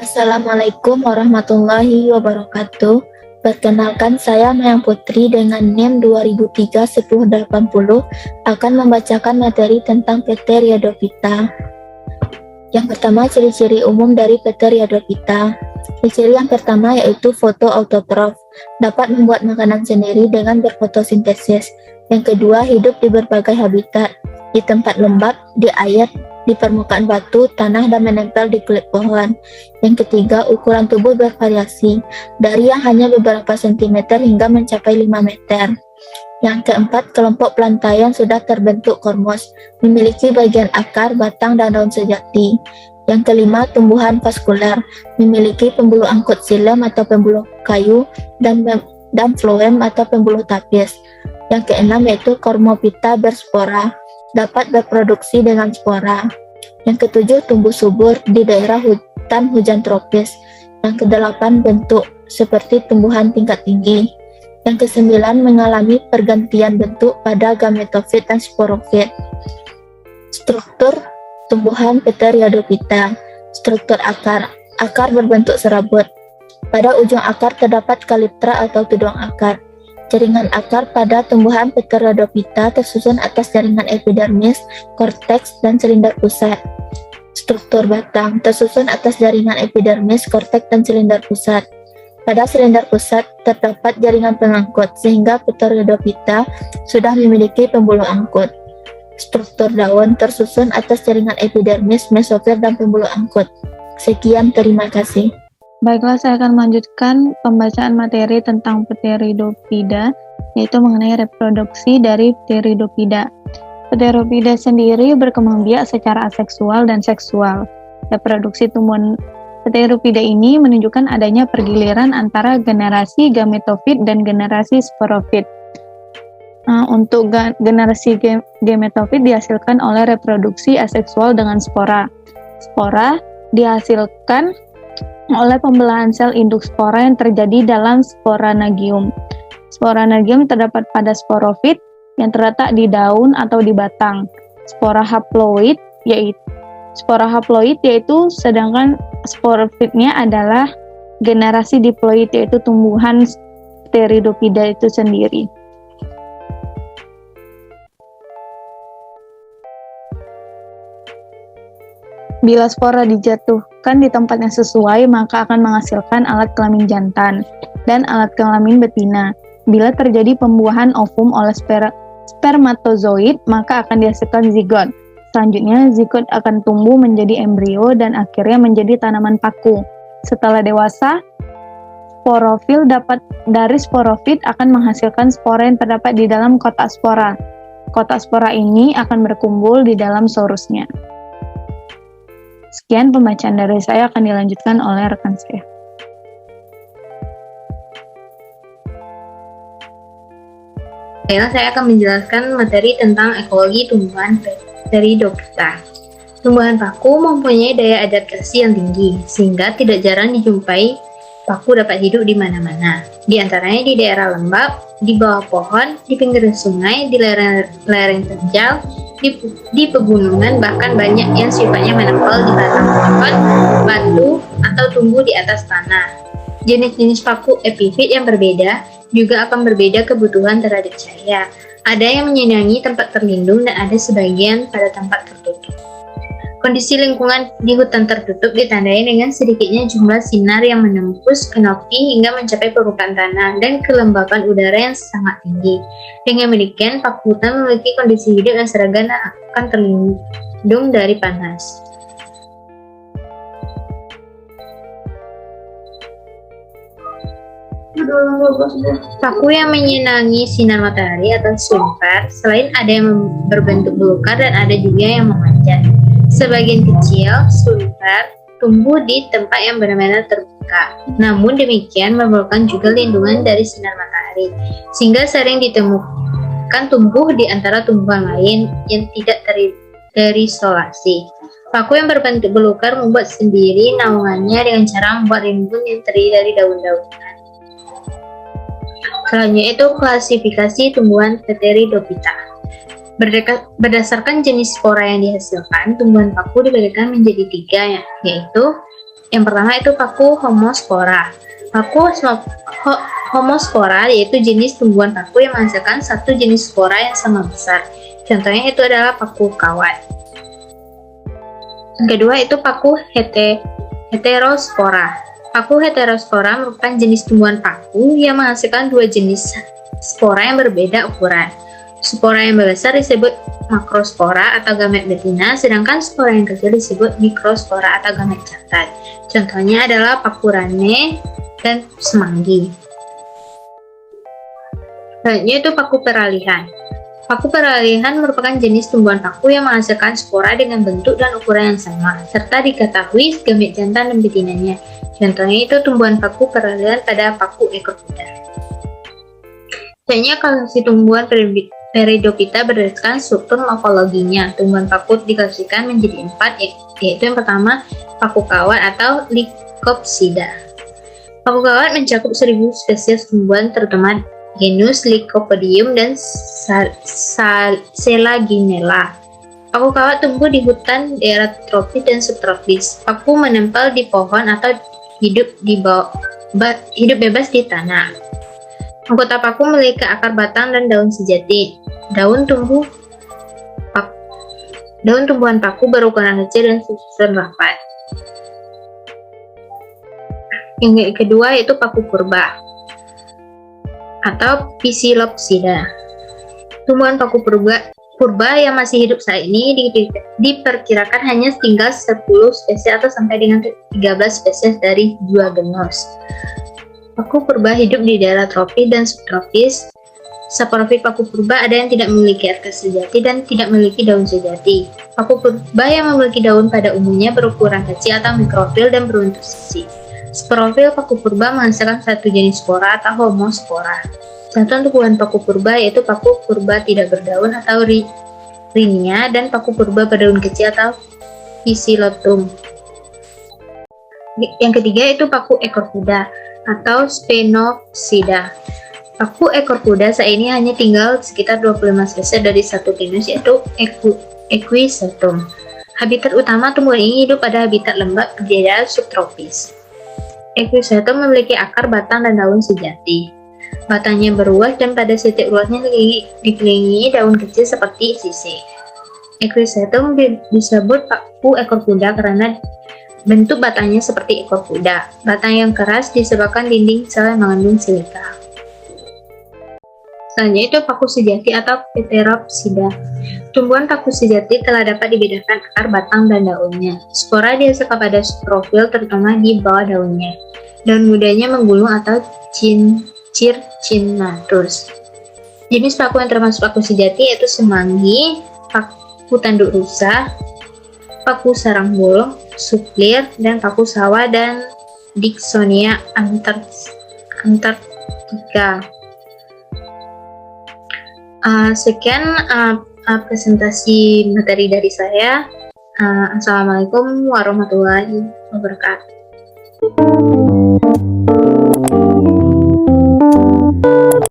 Assalamualaikum warahmatullahi wabarakatuh. Perkenalkan, saya Mayang Putri dengan NIM 2003-1080 akan membacakan materi tentang PT Rhiodophyta. Yang pertama, ciri-ciri umum dari PT Rhiodophyta. Ciri yang pertama yaitu fotoautotrof, dapat membuat makanan sendiri dengan berfotosintesis. Yang kedua, hidup di berbagai habitat, di tempat lembab, di air, di permukaan batu, tanah, dan menempel di kulit pohon. Yang ketiga, ukuran tubuh bervariasi, dari yang hanya beberapa sentimeter hingga mencapai 5 meter. Yang keempat, kelompok pelantaian sudah terbentuk kormos, memiliki bagian akar, batang, dan daun sejati. Yang kelima, tumbuhan vaskuler, memiliki pembuluh angkut xilem atau pembuluh kayu, dan floem atau pembuluh tapis. Yang keenam yaitu Cormophyta berspora, dapat berproduksi dengan spora. Yang ketujuh, tumbuh subur di daerah hutan hujan tropis. Yang kedelapan, bentuk seperti tumbuhan tingkat tinggi. Yang kesembilan, mengalami pergantian bentuk pada gametofit dan sporofit. Struktur tumbuhan PT Rhiodophyta. Struktur akar. Akar berbentuk serabut. Pada ujung akar terdapat kaliptra atau tudung akar. Jaringan akar pada tumbuhan PT Rhiodophyta tersusun atas jaringan epidermis, korteks, dan silinder pusat. Struktur batang tersusun atas jaringan epidermis, korteks, dan silinder pusat. Pada silinder pusat terdapat jaringan pengangkut, sehingga PT Rhiodophyta sudah memiliki pembuluh angkut. Struktur daun tersusun atas jaringan epidermis, mesofil, dan pembuluh angkut. Sekian, terima kasih. Baiklah, saya akan melanjutkan pembacaan materi tentang Pteridophyta, yaitu mengenai reproduksi dari Pteridophyta. Pteridophyta sendiri berkembang biak secara aseksual dan seksual. Reproduksi tumbuhan Pteridophyta ini menunjukkan adanya pergiliran antara generasi gametofit dan generasi sporofit. Untuk generasi gametofit dihasilkan oleh reproduksi aseksual dengan spora. Spora dihasilkan oleh pembelahan sel induk spora yang terjadi dalam sporanagium. Sporanagium terdapat pada sporofit yang terletak di daun atau di batang. Spora haploid yaitu sedangkan sporofitnya adalah generasi diploid yaitu tumbuhan Pteridophyta itu sendiri. Bila spora dijatuhkan di tempat yang sesuai, maka akan menghasilkan alat kelamin jantan dan alat kelamin betina. Bila terjadi pembuahan ovum oleh spermatozoid, maka akan dihasilkan zigot. Selanjutnya, zigot akan tumbuh menjadi embrio dan akhirnya menjadi tanaman paku. Setelah dewasa, dari sporofit akan menghasilkan spora yang terdapat di dalam kotak spora. Kotak spora ini akan berkumpul di dalam sorusnya. Sekian pembacaan dari saya, akan dilanjutkan oleh rekan saya. Baiklah, saya akan menjelaskan materi tentang ekologi tumbuhan Pteridophyta. Tumbuhan paku mempunyai daya adaptasi yang tinggi, sehingga tidak jarang dijumpai paku dapat hidup di mana-mana. Di antaranya di daerah lembab, di bawah pohon, di pinggir sungai, di lereng terjal, di pegunungan, bahkan banyak yang sifatnya menempel di batang pohon, batu, atau tumbuh di atas tanah. Jenis-jenis paku epifit yang berbeda juga akan berbeda kebutuhan terhadap cahaya. Ada yang menyenangi tempat terlindung dan ada sebagian pada tempat tertutup. Kondisi lingkungan di hutan tertutup ditandai dengan sedikitnya jumlah sinar yang menembus kanopi hingga mencapai permukaan tanah dan kelembapan udara yang sangat tinggi. Dengan demikian, paku hutan memiliki kondisi hidup yang seragam dan akan terlindung dari panas. Paku yang menyenangi sinar matahari atau sunfar, selain ada yang berbentuk belukar dan ada juga yang memanjat. Sebagian kecil sunfar tumbuh di tempat yang benar-benar terbuka. Namun demikian memerlukan juga lindungan dari sinar matahari, sehingga sering ditemukan tumbuh di antara tumbuhan lain yang tidak terisolasi. Paku yang berbentuk belukar membuat sendiri naungannya dengan cara membuat rimbun yang terdiri dari daun-daunan. Selanjutnya itu klasifikasi tumbuhan Pteridophyta. Berdasarkan jenis spora yang dihasilkan, tumbuhan paku dibagikan menjadi 3, yaitu yang pertama itu paku homospora. Paku homospora yaitu jenis tumbuhan paku yang menghasilkan satu jenis spora yang sama besar. Contohnya itu adalah paku kawat. Yang kedua itu paku heterospora. Paku heterospora merupakan jenis tumbuhan paku yang menghasilkan 2 jenis spora yang berbeda ukuran. Spora yang besar disebut makrospora atau gamet betina, sedangkan spora yang kecil disebut mikrospora atau gamet jantan. Contohnya adalah paku rane dan semanggi. Selanjutnya itu paku peralihan. Paku peralihan merupakan jenis tumbuhan paku yang menghasilkan spora dengan bentuk dan ukuran yang sama, serta diketahui gamet jantan dan betinanya. Contohnya itu tumbuhan paku peralihan pada paku ekor kuda. Selanjutnya klasifikasi tumbuhan Peridophyta berdasarkan struktur morfologinya. Tumbuhan paku diklasifikasikan menjadi 4, yaitu yang pertama paku kawat atau Lycopsida. Paku kawat mencakup 1000 spesies tumbuhan, terutama genus Lycopodium dan Selaginella. Paku kawat tumbuh di hutan daerah tropis dan subtropis. Paku menempel di pohon atau hidup bebas di tanah. Anggota paku memiliki akar, batang, dan daun sejati. Daun tumbuhan paku berukuran kecil dan susunan rapat. Yang kedua yaitu paku purba atau Psilopsida. Tumbuhan paku purba yang masih hidup saat ini diperkirakan hanya tinggal 10 spesies atau sampai dengan 13 spesies dari 2 genus. Paku purba hidup di daerah tropis dan subtropis. Saprofit paku purba ada yang tidak memiliki akar sejati dan tidak memiliki daun sejati. Paku purba yang memiliki daun pada umumnya berukuran kecil atau mikrofil dan berbentuk sisi. Sporofil paku purba menghasilkan satu jenis spora atau homospora. Contoh tumbuhan paku purba yaitu paku purba tidak berdaun atau Rhinia dan paku purba berdaun kecil atau Phyllostom. Yang ketiga itu paku ekor kuda atau Sphenopsida. Paku ekor kuda saat ini hanya tinggal sekitar 25 spesies dari satu genus yaitu Equisetum. Habitat utama tumbuhan ini hidup pada habitat lembab di daerah subtropis. Equisetum memiliki akar, batang, dan daun sejati. Batangnya beruas dan pada setiap ruasnya dikelilingi daun kecil seperti sisik. Equisetum disebut paku ekor kuda karena bentuk batangnya seperti ekor kuda. Batang yang keras disebabkan dinding sel yang mengandung silika. Selanjutnya itu paku sejati atau Pteropsida. Tumbuhan paku sejati telah dapat dibedakan akar, batang, dan daunnya. Spora dihasilkan pada sporofil terutama di bawah daunnya. Daun mudanya menggulung atau circinatus. Jenis paku yang termasuk paku sejati yaitu semanggi, paku tanduk rusa, paku sarang burung, suplir, dan paku sawah dan Dicksonia antarctica. Sekian presentasi materi dari saya. Assalamualaikum warahmatullahi wabarakatuh.